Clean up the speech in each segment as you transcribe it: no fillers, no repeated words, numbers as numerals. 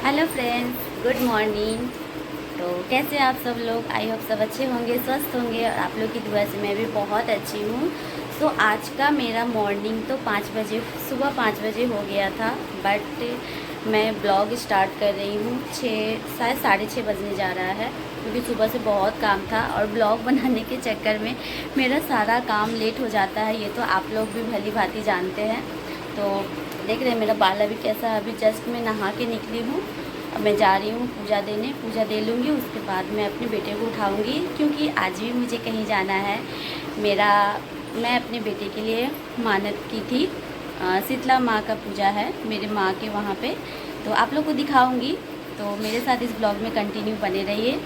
Hello friends, good morning. तो कैसे आप सब लोग? आई होप सब अच्छे होंगे, स्वस्थ होंगे, और आप लोग की दुआ से मैं भी बहुत अच्छी हूँ। तो आज का मेरा मॉर्निंग तो 5 बजे, सुबह 5 बजे हो गया था, बट मैं ब्लॉग स्टार्ट कर रही हूँ 6, शायद 6:30 बजने जा रहा है, क्योंकि सुबह से बहुत काम था और ब्लॉग बनाने के चक्कर में मेरा सारा काम लेट हो जाता है। ये तो आप लोग भी भली भांति जानते हैं। तो देख रहे हैं मेरा बाल अभी कैसा है। अभी जस्ट मैं नहा के निकली हूँ। अब मैं जा रही हूँ पूजा देने, पूजा दे लूँगी, उसके बाद मैं अपने बेटे को उठाऊँगी, क्योंकि आज भी मुझे कहीं जाना है। मैं अपने बेटे के लिए मानत की थी। शीतला माँ का पूजा है मेरे माँ के वहाँ पे, तो आप लोग को दिखाऊँगी। तो मेरे साथ इस ब्लॉग में कंटिन्यू बने रहिए।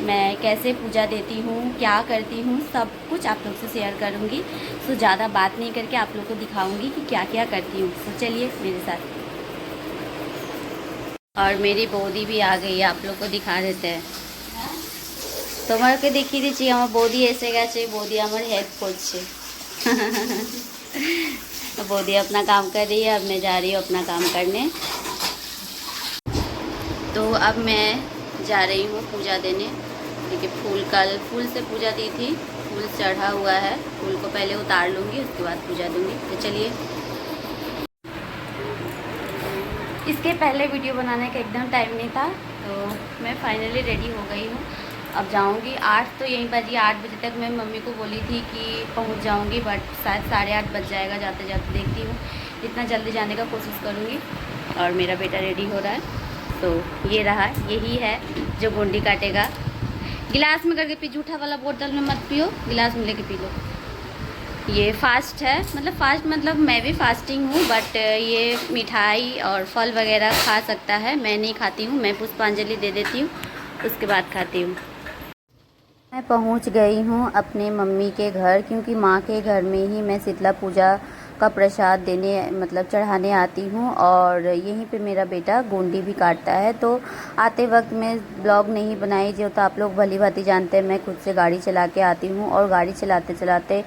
मैं कैसे पूजा देती हूँ, क्या करती हूँ, सब कुछ आप लोग से शेयर करूँगी। तो ज़्यादा बात नहीं करके आप लोग को दिखाऊँगी कि क्या क्या करती हूँ। तो चलिए मेरे साथ। और मेरी बौदी भी आ गई है, आप लोग को दिखा देते हैं। তোমাকে দেখিয়ে দিচ্ছি আমার বৌদি এসে গেছে। বৌদি আমার हेल्प করছে। तो बौदी अपना काम कर रही है, अब मैं जा रही हूँ अपना काम करने। तो अब मैं जा रही हूँ पूजा देने, क्योंकि कल फूल से पूजा दी थी। फूल चढ़ा हुआ है, फूल को पहले उतार लूँगी, उसके बाद पूजा दूँगी। तो चलिए। इसके पहले वीडियो बनाने का एकदम टाइम नहीं था, तो मैं फाइनली रेडी हो गई हूँ। अब जाऊँगी 8, तो यहीं बजी 8 बजे तक मैं मम्मी को बोली थी कि पहुँच जाऊँगी, बट शायद 8:30 बज जाएगा जाते जाते। देखती हूँ, इतना जल्दी जाने का कोशिश करूँगी। और मेरा बेटा रेडी हो रहा है। तो ये रहा, यही है जो गुंडी काटेगा। गिलास में करके पी, जूठा वाला बोतल में मत पियो, गिलास में लेके पी लो। ये फास्ट है, मतलब मैं भी फास्टिंग हूँ, बट ये मिठाई और फल वगैरह खा सकता है, मैं नहीं खाती हूँ। मैं पुष्पांजलि दे देती हूँ, उसके बाद खाती हूँ। मैं पहुँच गई हूँ अपने मम्मी के घर, क्योंकि माँ के घर में ही मैं शीतला पूजा का प्रसाद देने, मतलब चढ़ाने आती हूँ। और यहीं पे मेरा बेटा गोंडी भी काटता है। तो आते वक्त मैं ब्लॉग नहीं बनाई, जो तो आप लोग भली भांति जानते हैं। मैं खुद से गाड़ी चला के आती हूँ, और गाड़ी चलाते चलाते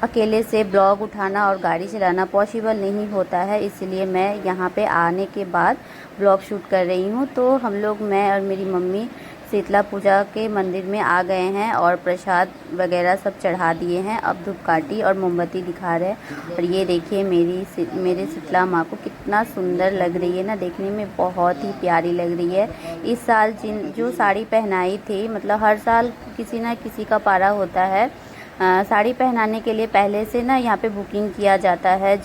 अकेले से ब्लॉग उठाना और गाड़ी चलाना पॉसिबल नहीं होता है, इसलिए मैं यहाँ पे आने के बाद ब्लॉग शूट कर रही हूँ। तो हम लोग, मैं और मेरी मम्मी, शीतला पूजा के मंदिर में आ गए हैं और प्रसाद वगैरह सब चढ़ा दिए हैं। अब धूपकाठी और मोमबत्ती दिखा रहे हैं। और ये देखिए मेरे शीतला माँ को कितना सुंदर लग रही है ना, देखने में बहुत ही प्यारी लग रही है। इस साल जो साड़ी पहनाई थी, मतलब हर साल किसी ना किसी का पारा होता है। साड़ी पहनाने के लिए पहले से ना यहाँ पे बुकिंग किया जाता है,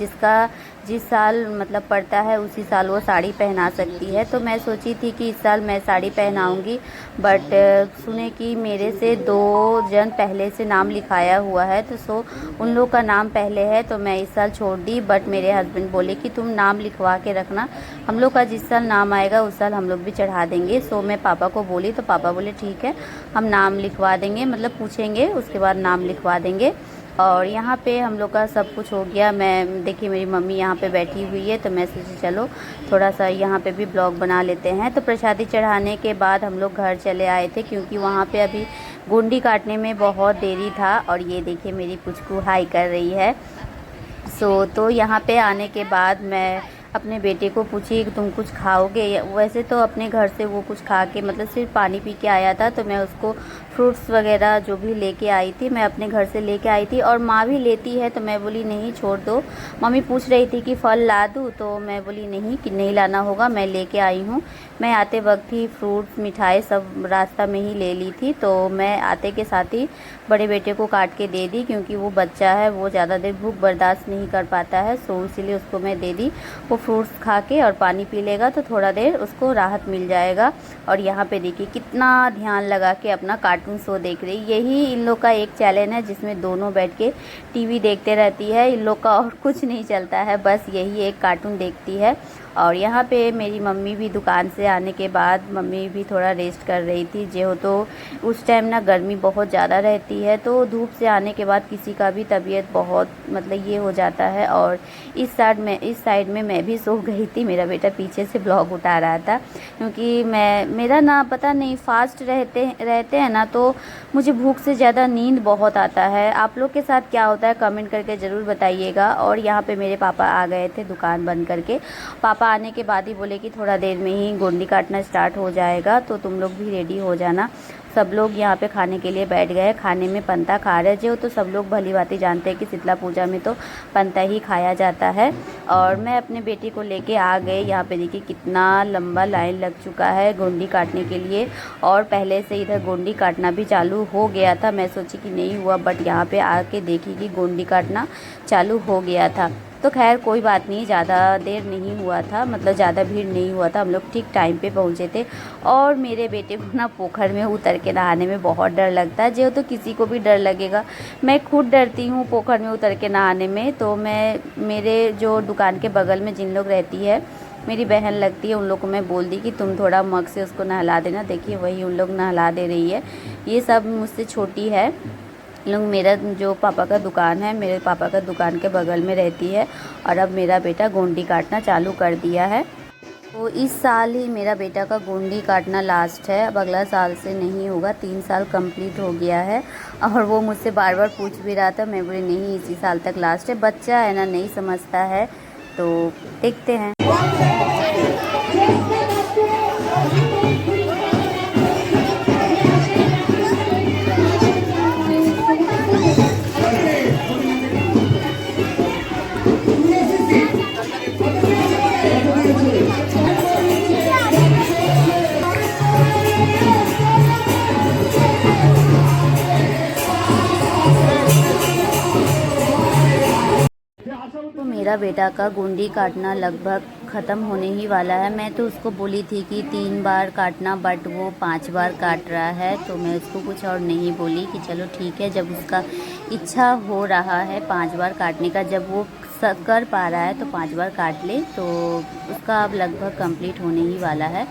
जिस साल मतलब पड़ता है उसी साल वो साड़ी पहना सकती है। तो मैं सोची थी कि इस साल मैं साड़ी पहनाऊंगी, बट सुने कि मेरे से 2 जन पहले से नाम लिखाया हुआ है, तो उन लोग का नाम पहले है, तो मैं इस साल छोड़ दी। बट मेरे हस्बैंड बोले कि तुम नाम लिखवा के रखना, हम लोग का जिस साल नाम आएगा उस साल हम लोग भी चढ़ा देंगे। सो मैं पापा को बोली, तो पापा बोले ठीक है, हम नाम लिखवा देंगे, मतलब पूछेंगे उसके बाद नाम लिखवा देंगे। और यहाँ पे हम लोग का सब कुछ हो गया। मैं देखिए मेरी मम्मी यहाँ पे बैठी हुई है, तो मैं सोची चलो थोड़ा सा यहाँ पे भी ब्लॉग बना लेते हैं। तो प्रसादी चढ़ाने के बाद हम लोग घर चले आए थे, क्योंकि वहाँ पे अभी गुंडी काटने में बहुत देरी था। और ये देखिए मेरी पुचकू हाई कर रही है। तो यहाँ पे आने के बाद मैं अपने बेटे को पूछी कि तुम कुछ खाओगे। वैसे तो अपने घर से वो कुछ खा के, मतलब सिर्फ पानी पी के आया था, तो मैं उसको फ्रूट्स वगैरह जो भी लेके आई थी मैं अपने घर से लेके आई थी। और माँ भी लेती है, तो मैं बोली नहीं छोड़ दो। मम्मी पूछ रही थी कि फल ला दूँ, तो मैं बोली नहीं, कि नहीं लाना होगा, मैं लेके आई हूँ। मैं आते वक्त ही फ्रूट्स मिठाई सब रास्ता में ही ले ली थी। तो मैं आते के साथ ही बड़े बेटे को काट के दे दी, क्योंकि वो बच्चा है, वो ज़्यादा देर भूख बर्दाश्त नहीं कर पाता है, सो इसीलिए उसको मैं दे दी। वो फ्रूट्स खा के और पानी पी लेगा तो थोड़ा देर उसको राहत मिल जाएगा। और यहाँ पे देखिए कितना ध्यान लगा के अपना कार्टून शो देख रही। यही इन लोग का एक चैलेंज है जिसमें दोनों बैठ के टीवी देखते रहती है। इन लोग का और कुछ नहीं चलता है, बस यही एक कार्टून देखती है। और यहाँ पे मेरी मम्मी भी दुकान से आने के बाद मम्मी भी थोड़ा रेस्ट कर रही थी। जो तो उस टाइम ना गर्मी बहुत ज़्यादा रहती है, तो धूप से आने के बाद किसी का भी तबीयत बहुत मतलब ये हो जाता है। और इस साइड में मैं भी सो गई थी। मेरा बेटा पीछे से ब्लॉग उठा रहा था, क्योंकि मेरा ना पता नहीं फास्ट रहते हैं ना, तो मुझे भूख से ज़्यादा नींद बहुत आता है। आप लोग के साथ क्या होता है कमेंट करके ज़रूर बताइएगा। और यहाँ पे मेरे पापा आ गए थे दुकान बंद करके। पापा आने के बाद ही बोले कि थोड़ा देर में ही गोंडी काटना स्टार्ट हो जाएगा, तो तुम लोग भी रेडी हो जाना। सब लोग यहाँ पे खाने के लिए बैठ गए। खाने में पंता खा रहे जो, तो सब लोग भली भांति जानते हैं कि शीतला पूजा में तो पंता ही खाया जाता है। और मैं अपने बेटी को लेके आ गई। यहाँ पे देखिए कितना लंबा लाइन लग चुका है गोंडी काटने के लिए। और पहले से इधर गोंडी काटना भी चालू हो गया था। मैं सोची कि नहीं हुआ, बट यहाँ पे आके देखी कि गोंडी काटना चालू हो गया था। तो खैर कोई बात नहीं, ज़्यादा देर नहीं हुआ था, मतलब ज़्यादा भीड़ नहीं हुआ था। हम लोग ठीक टाइम पे पहुँचे थे। और मेरे बेटे को ना पोखर में उतर के नहाने में बहुत डर लगता है। जो तो किसी को भी डर लगेगा, मैं खुद डरती हूँ पोखर में उतर के नहाने में। तो मैं मेरे जो दुकान के बगल में जिन लोग रहती है, मेरी बहन लगती है, उन लोग को मैं बोल दी कि तुम थोड़ा मग से उसको नहला देना। देखिए वही उन लोग नहला दे रही है। ये सब मुझसे छोटी है लोग। मेरा जो पापा का दुकान है, मेरे पापा का दुकान के बगल में रहती है। और अब मेरा बेटा गोंडी काटना चालू कर दिया है। तो इस साल ही मेरा बेटा का गोंडी काटना लास्ट है। अब अगला साल से नहीं होगा। 3 साल कंप्लीट हो गया है। और वो मुझसे बार बार पूछ भी रहा था। मैं बोली नहीं, इसी साल तक लास्ट है। बच्चा है ना, नहीं समझता है। तो देखते हैं। तो मेरा बेटा का गोंडी काटना लगभग ख़त्म होने ही वाला है। मैं तो उसको बोली थी कि 3 बार काटना, बट वो 5 बार काट रहा है। तो मैं उसको कुछ और नहीं बोली कि चलो ठीक है, जब उसका इच्छा हो रहा है 5 बार काटने का, जब वो कर पा रहा है तो 5 बार काट ले। तो उसका अब लगभग कंप्लीट होने ही वाला है।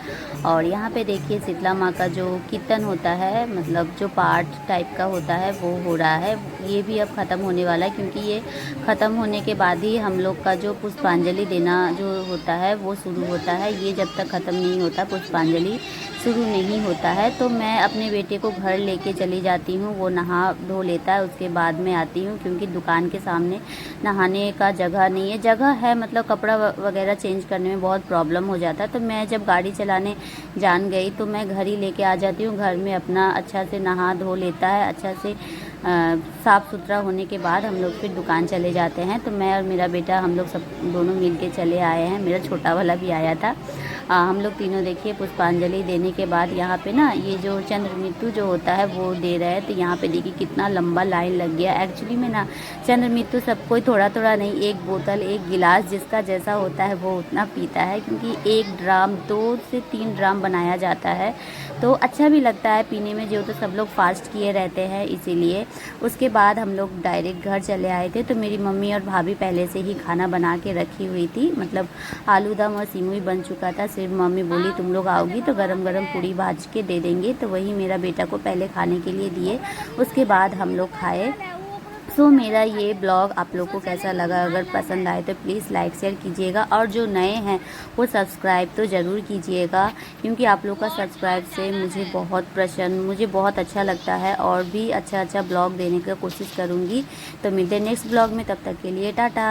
और यहाँ पे देखिए शीतला माँ का जो कीर्तन होता है, मतलब जो पाठ टाइप का होता है, वो हो रहा है। ये भी अब ख़त्म होने वाला है, क्योंकि ये ख़त्म होने के बाद ही हम लोग का जो पुष्पांजलि देना जो होता है वो शुरू होता है। ये जब तक ख़त्म नहीं होता पुष्पांजलि शुरू नहीं होता है। तो मैं अपने बेटे को घर लेके चली जाती हूँ, वो नहा धो लेता है, उसके बाद में आती हूँ। क्योंकि दुकान के सामने नहाने का जगह नहीं है। जगह है, मतलब कपड़ा वगैरह चेंज करने में बहुत प्रॉब्लम हो जाता है। तो मैं जब गाड़ी चलाने जान गई तो मैं घर ही लेके आ जाती हूँ। घर में अपना अच्छा से नहा धो लेता है, अच्छा से साफ़ सुथरा होने के बाद हम लोग फिर दुकान चले जाते हैं। तो मैं और मेरा बेटा हम लोग सब दोनों मिल के चले आए हैं। मेरा छोटा वाला भी आया था। हम लोग तीनों देखिए पुष्पांजलि देने के बाद यहाँ पे ना ये जो चंद्र मृत्यु जो होता है वो दे रहे हैं। तो यहाँ पे देखिए कितना लंबा लाइन लग गया। एक्चुअली में ना चंद्र मृत्यु सब कोई थोड़ा थोड़ा नहीं, एक बोतल, एक गिलास जिसका जैसा होता है वो उतना पीता है। क्योंकि एक ड्राम 2 से 3 ड्राम बनाया जाता है, तो अच्छा भी लगता है पीने में। जो तो सब लोग फास्ट किए रहते हैं इसीलिए। उसके बाद हम लोग डायरेक्ट घर चले आए थे। तो मेरी मम्मी और भाभी पहले से ही खाना बना के रखी हुई थी, मतलब आलू दम और सिमुई बन चुका था। सिर्फ मम्मी बोली तुम लोग आओगी तो गरम गरम पूड़ी भाज के दे देंगे। तो वही मेरा बेटा को पहले खाने के लिए दिए, उसके बाद हम लोग खाए। सो मेरा ये ब्लॉग आप लोग को कैसा लगा? अगर पसंद आए तो प्लीज़ लाइक शेयर कीजिएगा। और जो नए हैं वो सब्सक्राइब तो ज़रूर कीजिएगा, क्योंकि आप लोग का सब्सक्राइब से मुझे बहुत अच्छा लगता है। और भी अच्छा ब्लॉग देने की कोशिश करूँगी। तो मिलते हैं नेक्स्ट ब्लॉग में, तब तक के लिए टाटा।